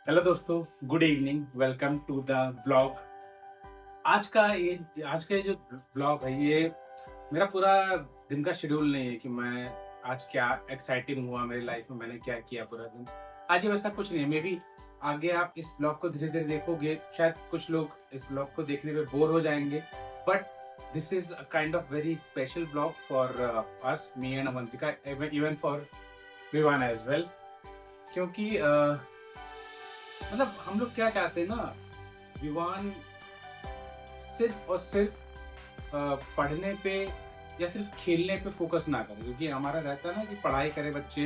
Hello दोस्तों, good evening. Welcome to the blog. आज का ये जो ब्लॉग है, ये मेरा पूरा दिन का शेड्यूल नहीं है कि मैं आज क्या एक्साइटिंग हुआ मेरी लाइफ में, मैंने क्या किया पूरा दिन। आज ये वैसा कुछ नहीं है। मे बी आगे आप इस ब्लॉग को धीरे धीरे देखोगे, शायद कुछ लोग इस ब्लॉग को देखने में बोर हो जाएंगे, but this is a kind of very special blog for us, me and Avantika, even for Vivan as well. क्योंकि मतलब हम लोग क्या चाहते हैं ना, विवान सिर्फ और सिर्फ पढ़ने पे या सिर्फ खेलने पे फोकस ना करे, क्योंकि हमारा रहता है ना कि पढ़ाई करे बच्चे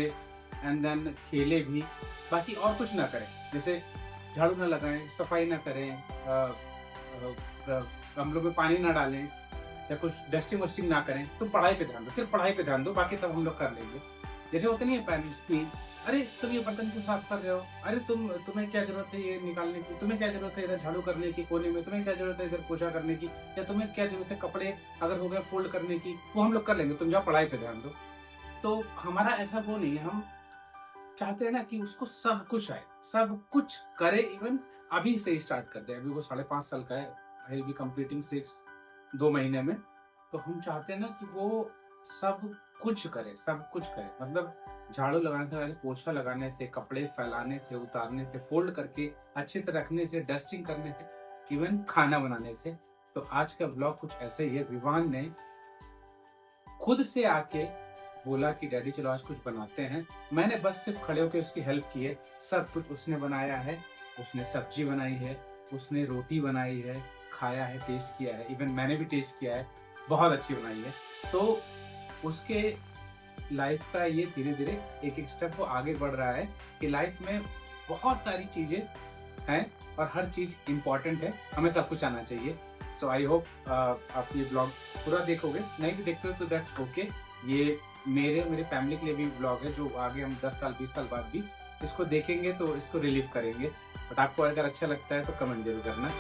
एंड देन खेले भी, बाकी और कुछ ना करें। जैसे झाड़ू ना लगाएं, सफाई ना करें, गमलों में पानी ना डालें या कुछ डस्टिंग वस्टिंग ना करें, तो पढ़ाई पे ध्यान दो, सिर्फ पढ़ाई पे ध्यान दो, बाकी सब हम लोग कर लेंगे। जैसे होते नहीं है पेरेंट्स की, अरे तुम ये बर्तन क्यों साफ कर रहे हो, अरे तुम्हें क्या जरूरत है ये निकालने की, तुम्हें क्या जरूरत है इधर झाड़ू करने की कोने में, तुम्हें क्या जरूरत है इधर पोछा करने की, या तुम्हें क्या जरूरत है कपड़े अगर हो गए फोल्ड करने की, वो हम लोग कर लेंगे, तुम जाओ पढ़ाई पे ध्यान दो। तो हमारा ऐसा वो नहीं है। हम चाहते हैं ना कि उसको सब कुछ आए, सब कुछ करे, इवन अभी से ही स्टार्ट कर दे। अभी वो 5.5 साल का है, आई बी कंप्लीटिंग 6 2 महीने में। तो हम चाहते हैं ना कि वो सब कुछ करे, सब कुछ करे, मतलब झाड़ू लगाने से, पोछा लगाने से, कपड़े फैलाने से, उतारने से, फोल्ड करके अच्छे से रखने से, डस्टिंग करने से, इवन खाना बनाने से। तो आज का ब्लॉग कुछ ऐसे ही है। विवान ने खुद से आके बोला कि डैडी चलो आज कुछ बनाते हैं। मैंने बस सिर्फ खड़े होकर उसकी हेल्प की है। सब कुछ उसने बनाया है। उसने सब्जी बनाई है, उसने रोटी बनाई है, खाया है, टेस्ट किया है, इवन मैंने भी टेस्ट किया है, बहुत अच्छी बनाई है। तो उसके लाइफ का ये धीरे धीरे एक एक स्टेप वो आगे बढ़ रहा है कि लाइफ में बहुत सारी चीजें हैं और हर चीज इम्पोर्टेंट है, हमें सब कुछ आना चाहिए। सो आई होप आप ये ब्लॉग पूरा देखोगे, नहीं भी देखते हो तो दैट्स ओके। ये मेरे फैमिली के लिए भी ब्लॉग है, जो आगे हम 10 साल 20 साल बाद भी इसको देखेंगे तो इसको रिलीव करेंगे। बट आपको अगर अच्छा लगता है तो कमेंट जरूर करना।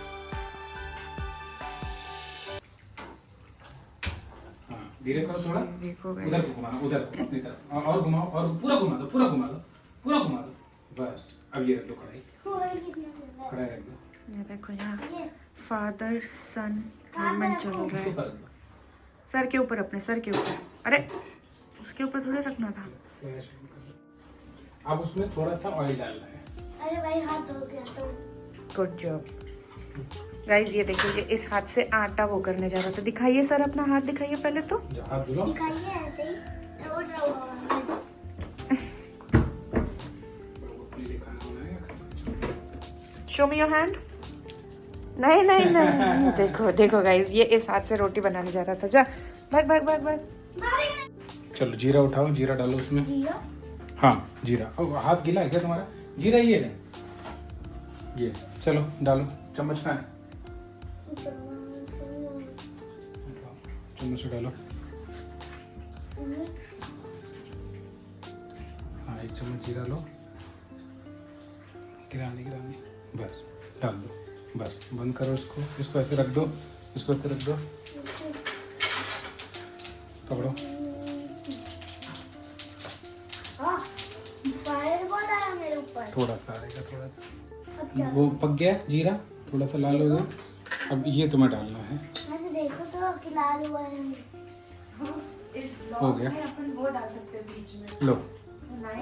धीरे करो थोड़ा, उधर घुमाना, उधर अपनी तरफ, और घुमाओ, और पूरा घुमा दो, पूरा घुमा दो, पूरा घुमा दो, बस। अब ये रख दो कढ़ाई, कढ़ाई रख दो। ये देखो यहाँ फादर सन मूवमेंट चल रहा है। सर के ऊपर, अपने सर के ऊपर। अरे उसके ऊपर थोड़े रखना था। अब उसमें थोड़ा सा ऑयल डालना है। अरे भाई हाथ धो गया तो। Good job guys. ये देखिए, ये इस हाथ से आटा वो करने जा रहा था। दिखाइए सर, अपना हाथ दिखाइए पहले तो। हाथ धुलो, दिखाइए ऐसे ही। रोड रहा शो मी योर हैंड। नहीं नहीं नहीं देखो देखो गाइस, ये इस हाथ से रोटी बनाने जा रहा था। जा भाग भाग भाग भाग। चलो जीरा उठाओ, जीरा डालो उसमें। दिया। हाँ जीरा। हाथ गीला है क्या तुम्हारा? जीरा ये है, ये चलो डालो। चम्मच कहाँ है? चम्मच से डालो। हाँ, एक चम्मच जीरा लो। गिरानी गिरानी, बस डाल दो, बस बंद करो इसको। इसको ऐसे रख दो, इसको ऐसे रख दो, पकड़ो। फायर बहुत आया मेरे ऊपर। थोड़ा सा आएगा, थोड़ा अब सा। क्या? वो पक गया जीरा, थोड़ा सा लाल हो गया। अब ये तुम्हें डालना है। मैंने देखो तो कि लाल हुआ है। इस हो गया। में अपन वो डाल सकते हैं बीच में। लो,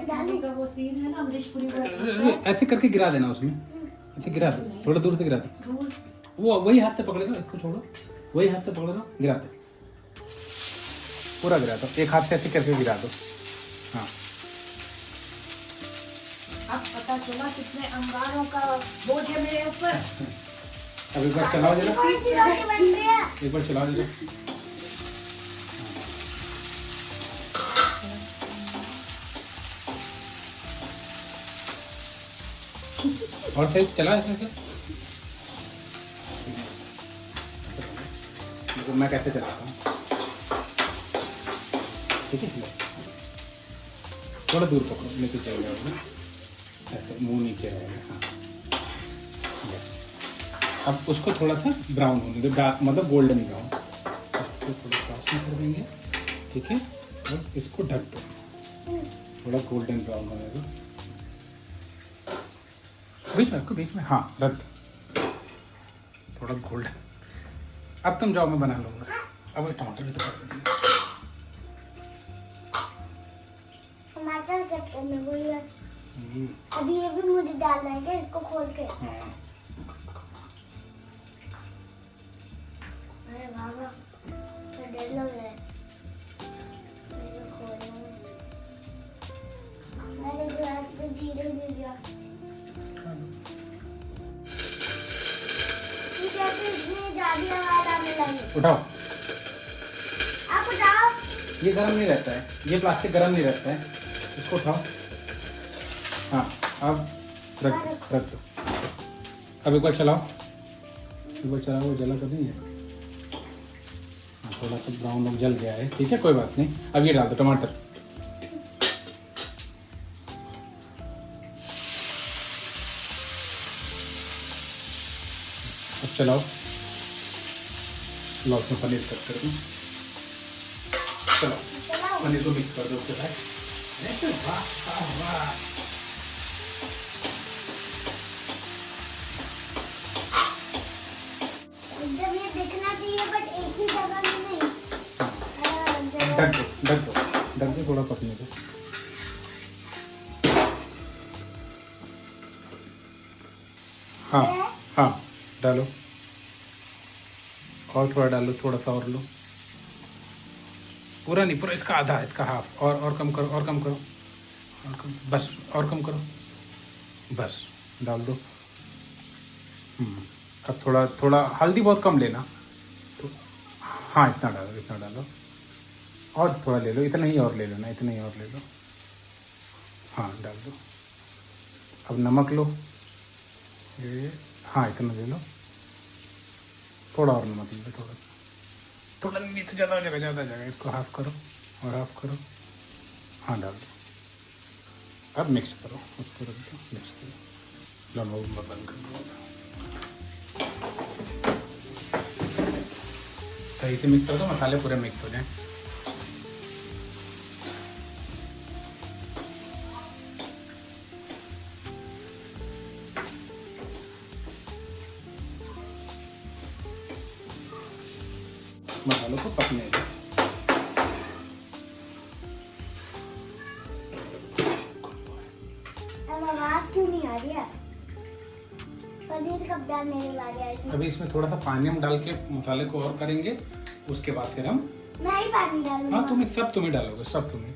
नानी का वो सीन है ना, अमरीशपुरी का। ऐसे करके गिरा देना उसमें, ऐसे गिरा दो, थोड़ा दूर से गिरा दो। वो वही हाथ से पकड़े दो, इसको छोड़ो, वही हाथ से पकड़े दो, गिरा दो, पूरा गिरा दो। एक हाथ से ऐसे करके गिरा दो। हाँ, अब पता चला कितने अंगारों का बोझ है मेरे ऊपर। अब एक बार चलाओ जरा, कौन सी रोटी बन रही है? एक बार चलाओ जरा। और सही चला ऐसे ऐसे। देखो मैं कैसे चलाता हूँ, ठीक है? थोड़ा दूर पकड़ो, नहीं तो चल जाओगे, ऐसे मुंह नीचे रहेगा। हाँ, बस। अब उसको थोड़ा सा ब्राउन होने दो, डार्क मतलब गोल्डन ब्राउन। इसको थोड़ा क्रॉस में कर देंगे, ठीक है? और इसको ढक दो, थोड़ा गोल्डन ब्राउन होने दो। बीच में हाँ रख दो, थोड़ा गोल्डन। अब तुम जाओ, मैं बना लूँगा। अब ये टमाटर भी तो कर सकते हैं। टमाटर कट करने को ये अभी ये भी मुझे डालना है क्या इसको खोल के? हाँ। अरे बाबा तो डर लग रहा है। मेरे खोलने में मेरे ग्लास पे जीरो गिर गया। ये कैसे इतनी ज्यादा आवाज आने लगी? उठाओ, आप उठाओ। ये गर्म नहीं रहता है, ये प्लास्टिक गर्म नहीं रहता है, इसको उठाओ। हाँ अब रख दो। अब एक बार चलाओ, वो जला तो नहीं है। हाँ, थोड़ा सा ब्राउन लोग जल गया है, ठीक है कोई बात नहीं। अब ये डाल दो टमाटर। अब चलाओ, लो उसमें पनीर कट कर दूँ। चलो पनीर को मिक्स कर दो उसके साथ। वाह वाह वाह, जब ये दिखना चाहिए बट एक ही जगह में नहीं। ढक दो थोड़ा पकने दो। हाँ हाँ डालो, और थोड़ा डालो, थोड़ा सा और लो। पूरा नहीं, पूरा इसका आधा, इसका हाफ। और कम करो, और कम करो, और कम, बस और कम करो, बस डाल दो। अब थोड़ा हल्दी बहुत कम लेना तो, हाँ इतना डालो, और थोड़ा ले लो, इतना ही और ले लेना, इतना ही और ले लो। हाँ डाल दो। अब नमक लो, ये हाँ इतना ले लो, थोड़ा और नमक ले लो, थोड़ा नहीं तो ज़्यादा हो जाएगा। इसको हाफ करो और हाफ करो। हाँ डाल दो। अब मिक्स करो, उसको रख दो, मिक्स करो। लो बंद कर दो। सही से मिक्स कर दो, मसाले पूरे मिक्स हो जाएं। मसालों को पकने दो। अब आवाज क्यों नहीं आ रही है? पनीर कब डालने वाली है इसमें? अभी इसमें थोड़ा सा पानी हम डाल के मसाले को और करेंगे, उसके बाद फिर हम मैं ही पानी डालूंगा। हाँ तुम्हें डालोगे, सब तुम्हें।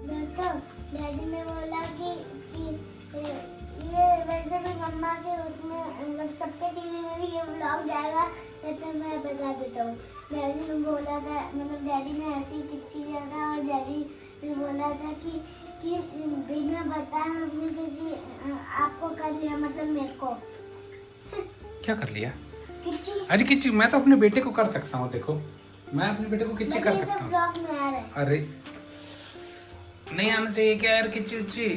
दोस्तों डैडी ने बोला कि ये वैसे भी मम्मा के उसमें मतलब सबके टीवी में भी ये व्लॉग जाएगा, तो मैं बता देता हूँ। डैडी ने बोला था, मतलब डैडी ने ऐसे ही पिक्चर किया था और डैडी ने बोला था कि बिना बताए उसने किसी आपको कर लिया, मतलब मेरे को। क्या कर लिया? किच्ची। अजी किच्ची, मैं तो अपने बेटे को कर सकता हूँ। देखो मैं अपने बेटे को किच्ची कर सकता हूँ। व्लॉग में आ रहा है। अरे नहीं आना चाहिए क्या यार किच्ची उच्ची?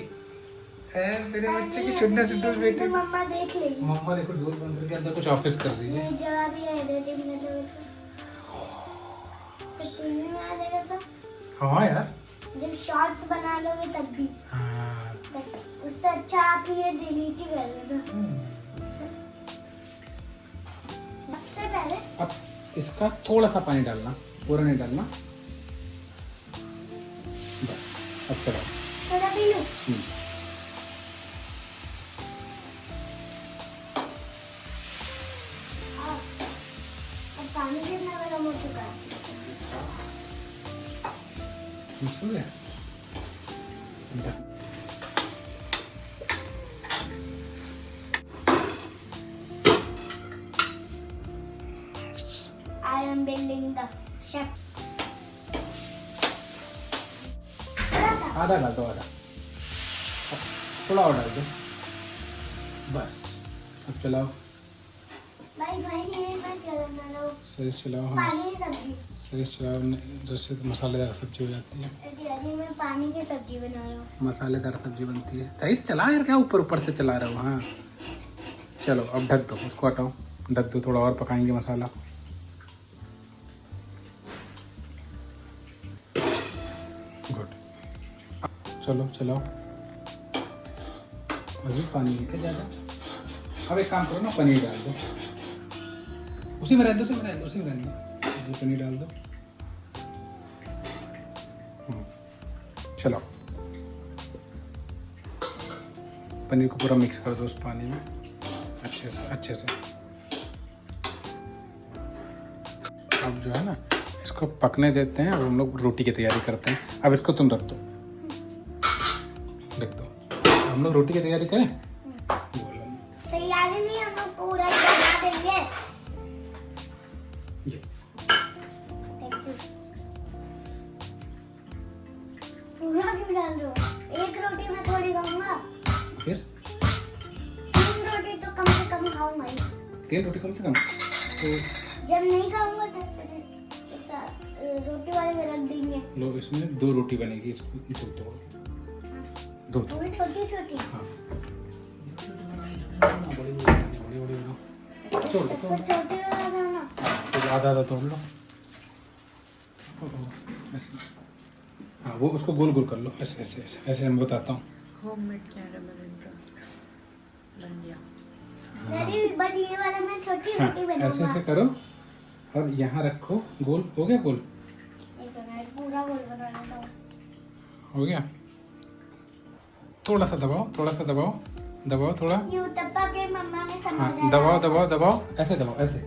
मेरे बच्चे की छुट्टा बेटे। तो मम्मा देख लेगी। मम्मा देखो डोर बंद करके अंदर कुछ ऑफिस कर रही है। नहीं जवाब ही एडिटिंग में तो टीवी में आ जाएगा तो। हाँ यार, जब शॉर्ट्स बना लोगे तब भी। हाँ। उससे अच्छा आप ये डिलीट ही कर दो। सबसे पहले अब इसका थोड़ा सा पानी डालना, पूरा नहीं डालना, बस। अब चलो थोड़ा पी लो। अब पानी कितना गर्म हो चुका है? मिक्स हो गया। I am building the chef. आधा डाल दो, आधा, थोड़ा और डाल दो, बस। अब चलाओ, भाई ये मत करना लो। सही चलाओ। हाँ पानी की सब्जी। सही चलाओ, जैसे मसालेदार सब्जी हो जाती है। डैडी मैं पानी की सब्जी बना रहा हूँ। मसालेदार सब्जी बनती है। सही से चला यार, क्या ऊपर से चला रहे हो? हाँ चलो अब ढक दो, उसको हटाओ, ढक दो, थोड़ा और पकाएंगे मसाला। गुड, चलो चलाओ। अभी पानी लेके ज़्यादा अब एक काम करो ना, पनीर डाल दो, उसी में रहने दो, उसी में रहने दो, उसी में रहने दो, ये पनीर डाल दो। चलो पनीर को पूरा मिक्स कर दो उस पानी में अच्छे से, अच्छे से। अब जो है ना इसको पकने देते हैं, अब हम लोग रोटी की तैयारी करते हैं। अब इसको तुम रख दो, रख दो, हम लोग रोटी की तैयारी करें। तैयारी नहीं, हम लोग पूरा बना देंगे। ये पूरा क्यों डाल दो? एक रोटी में थोड़ी खाऊंगा, फिर 3 रोटी तो कम से कम खाऊंगा ही। 3 रोटी कम से कम, तो जब नहीं खाऊंगा तो फिर रोटी वाले में रख देंगे। लो इसमें 2 रोटी बनेगी, इसको दो वो भी छोटी छोटी। हाँ बड़ी बड़ी बनाओ, तोड़ तो दो, फिर छोटी वाला दो ना। तो आधा आधा तोड़ लो, ऐसे। हाँ वो उसको गोल गोल कर लो, ऐसे ऐसे ऐसे ऐसे, मैं बताता हूँ। होममेड कैरामल एंड रस्क बन गया। मेरी बट ये वाला मैं छोटी हाँ रोटी बनाऊंगा। ऐसे ऐसे करो और यहाँ रखो, गोल हो गया, गोल एक मिनट, पूरा गोल बनाना था। हो गया। थोड़ा सा दबाओ, थोड़ा सा दबाओ, दबाओ थोड़ा। ये उत्तप्पा के मम्मा ने हाँ समझाया। दबाओ दबाओ दबाओ, ऐसे दबाओ, ऐसे।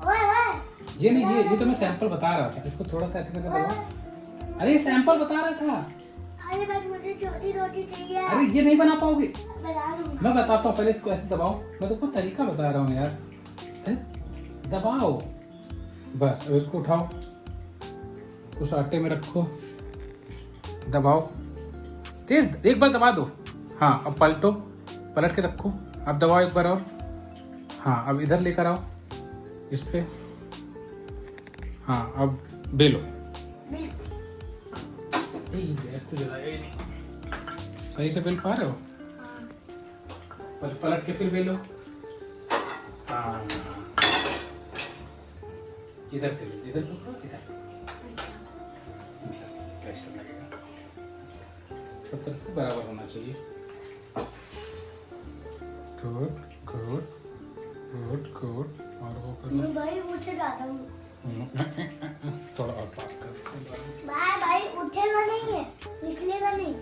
ओए ओए ये नहीं, ये तो मैं सैंपल बता रहा था, इसको थोड़ा सा ऐसे करके दबाओ। अरे ये सैंपल बता रहा था। अरे बट मुझे छोटी रोटी चाहिए। अरे ये नहीं बना पाओगे, बना दूंगा। मैं बताता हूँ, पहले इसको ऐसे दबाओ, मैं तुमको तरीका बता रहा हूँ यार। दबाओ बस, अब इसको उठाओ, उस आटे में रखो, दबाओ तेज, एक बार दबा दो। हाँ अब पलटो, पलट के रखो, अब दबाओ एक बार और। हाँ अब इधर लेकर आओ इस पे। हाँ अब बेलो। गैस तो जलाया ही नहीं, सही से बेल पा रहे हो? पलट के फिर बेलो। हाँ इधर से इधर पकड़ो, इधर प्रेशर लगेगा, सब तरफ से बराबर होना चाहिए। गुड गुड गुड गुड, और वो करो। मैं भाई उठे जाता हूँ। थोड़ा और पास कर। भाई उठेगा नहीं है, निकलेगा नहीं।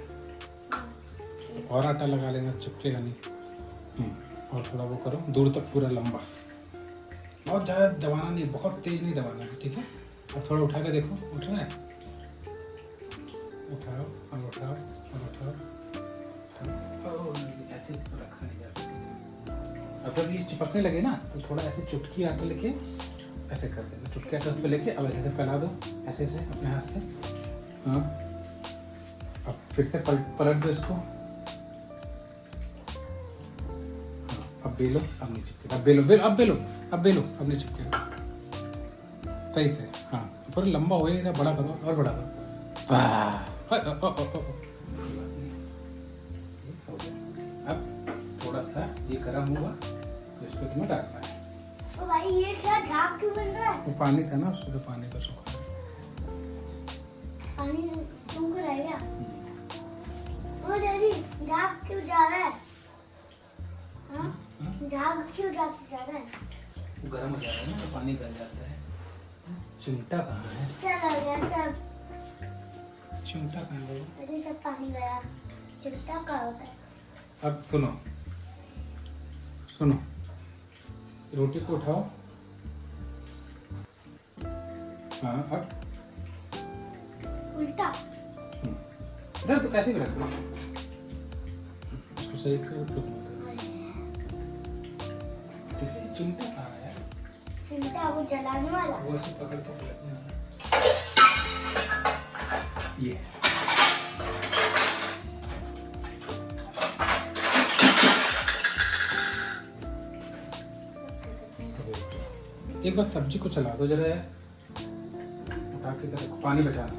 और आटा लगा लेना, चिपकेगा नहीं। और थोड़ा वो करो, दूर तक पूरा लंबा, बहुत ज़्यादा दबाना नहीं, बहुत तेज नहीं दबाना है, ठीक है? अब थोड़ा उठा के देखो, उठ रहा है? उठाओ और उठाओ और उठाओ, ऐसे रखा नहीं जाता। अगर ये चिपकने लगे ना तो थोड़ा ऐसे चुटकी आटा लेके ऐसे कर देना, चुटकी आटा पे लेके अब ऐसे फैला दो, ऐसे ऐसे अपने हाथ से। हाँ अब फिर से पलट दो इसको। अब बेलो, अब नहीं चिपकेगा, अब बेलो बेलो, अब बेलो, अब बेलो, अब नहीं चिपकेगा सही से। हाँ थोड़ा लंबा हो गया, बड़ा करो और बड़ा करो। अब थोड़ा सा ये गर्म हुआ तो इसको तुम्हें डालना है। तो भाई ये क्या झाग क्यों बन रहा है? वो पानी था ना, उसको तो पानी का सूखा है। पानी सूख रहा है क्या? ओ डैडी, झाग क्यों जा रहा है? हाँ? झाग क्यों जा रहा है? वो गर्म हो जाता है ना तो पानी गल जाता है। चिमटा कहाँ है? चला गया सब। चिमटा कहाँ है? अरे सब पानी गया। चिमटा कहाँ होता है? अब सुनो सुनो, रोटी को उठाओ। हाँ अब उल्टा। रख दो, कैसे भी रख दो, इसको सही करो तो ठीक है। चिमटा कहाँ है? चिमटा वो जलाने वाला। वो ऐसे पकड़ के पलटना है। ये एक बार सब्जी को चला दो जरा यार, उठा के रखो, पानी बचाना,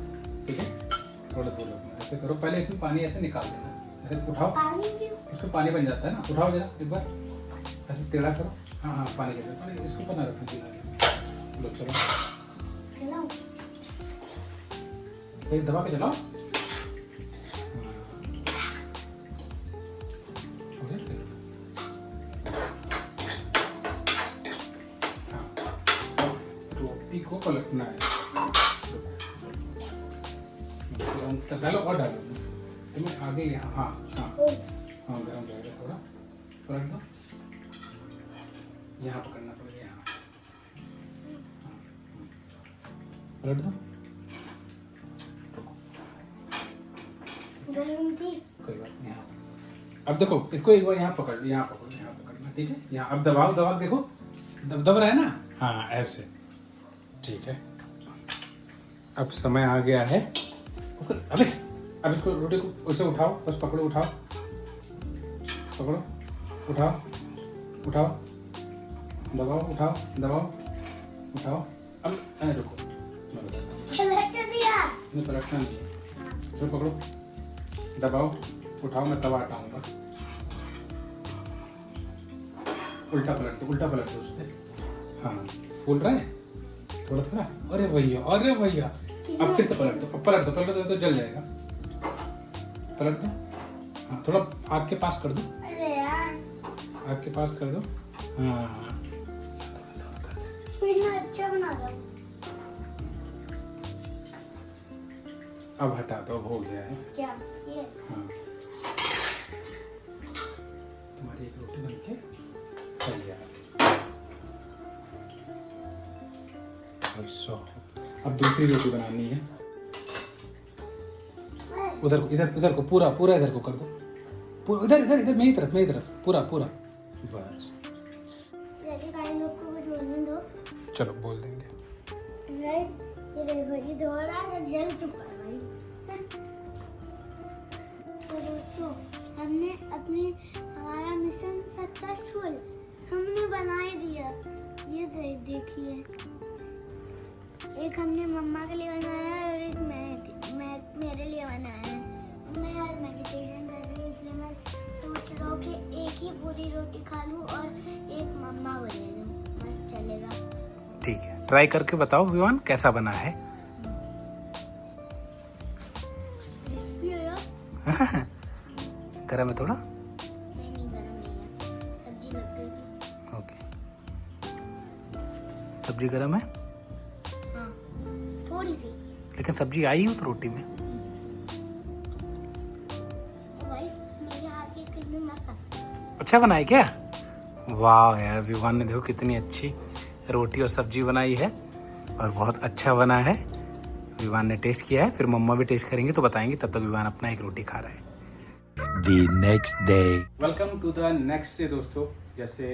ठीक है? थोड़ा थोड़ा ऐसे करो, पहले इसमें पानी ऐसे निकाल देना, ऐसे उठाओ, पानी क्यों? इसमें पानी बन जाता है ना, उठाओ जरा एक बार, ऐसे टेढ़ा करो। हाँ हाँ पानी के साथ, पानी इसको बना रखना चाहिए। लो चलो, चलाओ। एक दबा के चलाओ। पलटना है। डालो और डालो, तुम्हें आगे यहाँ, हाँ हाँ हाँ, गरम रहेगा थोड़ा, पलट दो, यहाँ पकड़ना पड़ेगा, यहाँ पलट दो, गरम थी। कोई बात नहीं। यहाँ अब देखो, इसको एक बार यहाँ पकड़, यहाँ पकड़ो, यहाँ पकड़ना, ठीक है। यहाँ अब दबाओ, दबाओ, देखो दब रहा है ना, हाँ ऐसे, ठीक है। अब समय आ गया है, अबे अब इसको रोटी को उसे उठाओ, बस पकड़ो, उठाओ, पकड़ो, उठाओ, उठाओ, दबाओ, उठाओ, दबाओ, उठाओ। अब रुको, पलट दिया। नहीं पलटना नहीं, इसको पकड़ो, दबाओ, उठाओ, मैं तवा हटाऊंगा। उल्टा पलट दो, उल्टा पलट दो उससे, हाँ फूल रहा है थोड़ा थोड़ा। अरे भैया, अरे भैया, अब फिर तो पलट दो, अब पलट दो, पलट दो तो जल जाएगा। पलट दो, हाँ थोड़ा आग के पास कर दो, अरे यार, आग के पास कर दो, हाँ फिर ना अच्छा बना दो। अब हटा दो, अब हो गया है। क्या ये? हाँ तुम्हारी एक रोटी बनके तैयार। अब दूसरी रोटी बनानी है। उधर को, इधर को, पूरा पूरा इधर को कर दो, पूरा इधर इधर इधर, मेरी तरफ, मेरी तरफ, पूरा पूरा, बस। रेडी भाई लोग को कुछ बोलने दो। चलो बोल देंगे। गाइस, ये देखो, ये थोड़ा सा जल चुका है भाई। तो दोस्तों, हमने हमारा मिशन सक्सेसफुल हमने बना ही दिया। ये देखिए, एक हमने मम्मा के लिए बनाया है और एक मैं मेरे लिए बनाया है। मैं आज मेडिटेशन कर रही हूँ, इसलिए मैं सोच रहा हूँ कि एक ही पूरी रोटी खा लूँ और एक मम्मा को दे दूँ, बस चलेगा। ठीक है, ट्राई करके बताओ विवान कैसा बना है। क्रिस्पी है यार। गरम है थोड़ा, नहीं गरम नहीं है, सब्जी लग गई थी। ओके। सब्जी गरम है, हाँ थोड़ी सी। लेकिन सब्जी आई उस रोटी में। भाई मेरे हाथ की कितनी मस्त है। अच्छा बना है क्या? वाह यार, विवान ने देखो कितनी अच्छी रोटी और सब्जी बनाई है और बहुत अच्छा बना है। विवान ने टेस्ट किया है, फिर मम्मा भी टेस्ट करेंगे तो बताएंगे, तब तक विवान अपना एक रोटी खा रहा है। The next day. Welcome to the next day दोस्तों। जैसे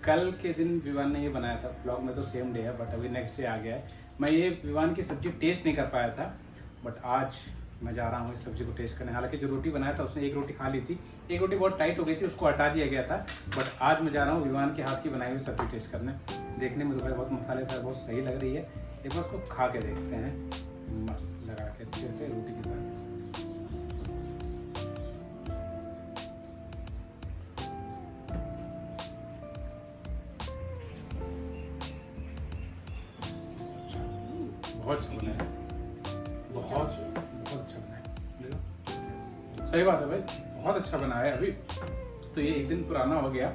कल के दिन विवान ने ये बनाया था, ब्लॉग में तो सेम डे है बट अभी नेक्स्ट डे आ गया है। मैं ये विवान की सब्जी टेस्ट नहीं कर पाया था, बट आज मैं जा रहा हूँ इस सब्जी को टेस्ट करने। हालांकि जो रोटी बनाया था उसने एक रोटी खा ली थी, एक रोटी बहुत टाइट हो गई थी, उसको हटा दिया गया था। बट आज मैं जा रहा हूँ विवान के हाथ की बनाई हुई सब्जी टेस्ट करने। देखने में तो भाई बहुत मसालेदार, बहुत सही लग रही है। एक बार उसको खा के देखते हैं, मस्त लगा के अच्छे से रोटी के साथ। बहुत अच्छा बना है, बहुत अच्छा बना है। देखो, सही बात है भाई, बहुत अच्छा बना है। अभी तो ये एक दिन पुराना हो गया,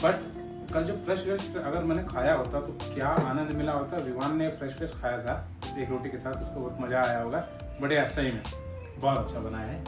बट कल जो फ्रेश अगर मैंने खाया होता तो क्या आनंद मिला होता। विवान ने फ्रेश खाया था एक रोटी के साथ, उसको बहुत मजा आया होगा। बढ़िया, सही में बहुत अच्छा बना है।